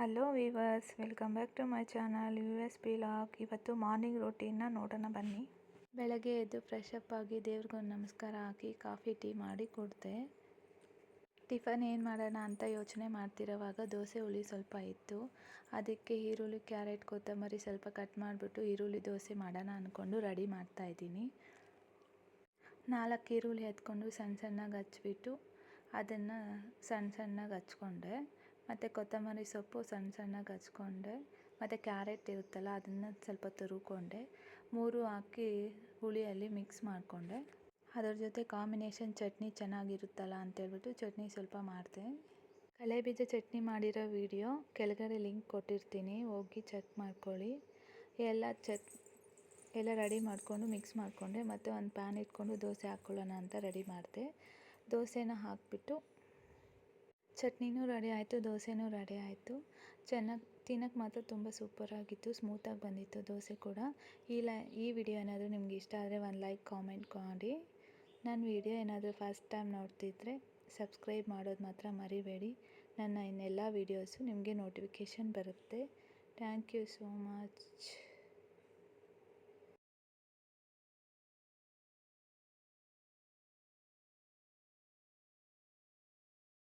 Hello viewers, welcome back to my channel US vlog. ಇವತ್ತು morning ರೂಟೀನ್ನ ನೋಡೋಣ ಬನ್ನಿ. ಬೆಳಗ್ಗೆ ಎದ್ದು ಫ್ರೆಶ್ ಅಪ್ ಆಗಿ ದೇವ್ರಿಗೊಂದು ನಮಸ್ಕಾರ ಹಾಕಿ ಕಾಫಿ ಟೀ ಮಾಡಿ ಕೊಡ್ತೆ. ಟಿಫನ್ ಏನು ಮಾಡೋಣ ಅಂತ ಯೋಚನೆ ಮಾಡ್ತಿರೋವಾಗ ದೋಸೆ ಹುಳಿ ಸ್ವಲ್ಪ ಇತ್ತು. ಅದಕ್ಕೆ ಈರುಳ್ಳಿ, ಕ್ಯಾರೆಟ್, ಕೊತ್ತಂಬರಿ ಸ್ವಲ್ಪ ಕಟ್ ಮಾಡಿಬಿಟ್ಟು ಈರುಳ್ಳಿ ದೋಸೆ ಮಾಡೋಣ ಅಂದ್ಕೊಂಡು ರೆಡಿ ಮಾಡ್ತಾಯಿದ್ದೀನಿ. 4 ಈರುಳ್ಳಿ ಎತ್ಕೊಂಡು ಸಣ್ಣಗೆ ಹಚ್ಬಿಟ್ಟು ಅದನ್ನು ಸಣ್ಣಗೆ ಹಚ್ಕೊಂಡೆ. ಮತ್ತು ಕೊತ್ತಂಬರಿ ಸೊಪ್ಪು ಸಣ್ಣಗೆ ಹಚ್ಕೊಂಡೆ. ಮತ್ತು ಕ್ಯಾರೆಟ್ ಇರುತ್ತಲ್ಲ ಅದನ್ನು ಸ್ವಲ್ಪ ತುರುಕೊಂಡೆ. 3 ಹಾಕಿ ಹುಳಿಯಲ್ಲಿ ಮಿಕ್ಸ್ ಮಾಡಿಕೊಂಡೆ. ಅದರ ಜೊತೆ ಕಾಂಬಿನೇಷನ್ ಚಟ್ನಿ ಚೆನ್ನಾಗಿರುತ್ತಲ್ಲ ಅಂತೇಳ್ಬಿಟ್ಟು ಚಟ್ನಿ ಸ್ವಲ್ಪ ಮಾಡಿದೆ. ಕಡಲೆಬೀಜ ಚಟ್ನಿ ಮಾಡಿರೋ ವಿಡಿಯೋ ಕೆಳಗಡೆ ಲಿಂಕ್ ಕೊಟ್ಟಿರ್ತೀನಿ, ಹೋಗಿ ಚೆಕ್ ಮಾಡ್ಕೊಳ್ಳಿ. ಎಲ್ಲ ರೆಡಿ ಮಾಡಿಕೊಂಡು ಮಿಕ್ಸ್ ಮಾಡಿಕೊಂಡೆ. ಮತ್ತು ಒಂದು ಪ್ಯಾನ್ ಇಟ್ಕೊಂಡು ದೋಸೆ ಹಾಕ್ಕೊಳ್ಳೋಣ ಅಂತ ರೆಡಿ ಮಾಡಿದೆ. ದೋಸೆನ ಹಾಕಿಬಿಟ್ಟು ಚಟ್ನಿನೂ ರೆಡಿ ಆಯಿತು, ದೋಸೆನೂ ರೆಡಿ ಆಯಿತು. ಚೆನ್ನಾಗಿ ತಿನ್ನೋಕ್ಕೆ ಮಾತ್ರ ತುಂಬ ಸೂಪರಾಗಿತ್ತು, ಸ್ಮೂತಾಗಿ ಬಂದಿತ್ತು ದೋಸೆ ಕೂಡ. ಈ ವಿಡಿಯೋ ಏನಾದರೂ ನಿಮ್ಗೆ ಇಷ್ಟ ಆದರೆ ಒಂದು ಲೈಕ್, ಕಾಮೆಂಟ್ ಮಾಡಿ. ನನ್ನ ವಿಡಿಯೋ ಏನಾದರೂ ಫಸ್ಟ್ ಟೈಮ್ ನೋಡ್ತಿದ್ರೆ ಸಬ್ಸ್ಕ್ರೈಬ್ ಮಾಡೋದು ಮಾತ್ರ ಮರಿಬೇಡಿ. ನನ್ನ ಇನ್ನೆಲ್ಲ ವೀಡಿಯೋಸು ನಿಮಗೆ ನೋಟಿಫಿಕೇಷನ್ ಬರುತ್ತೆ. Thank you so much.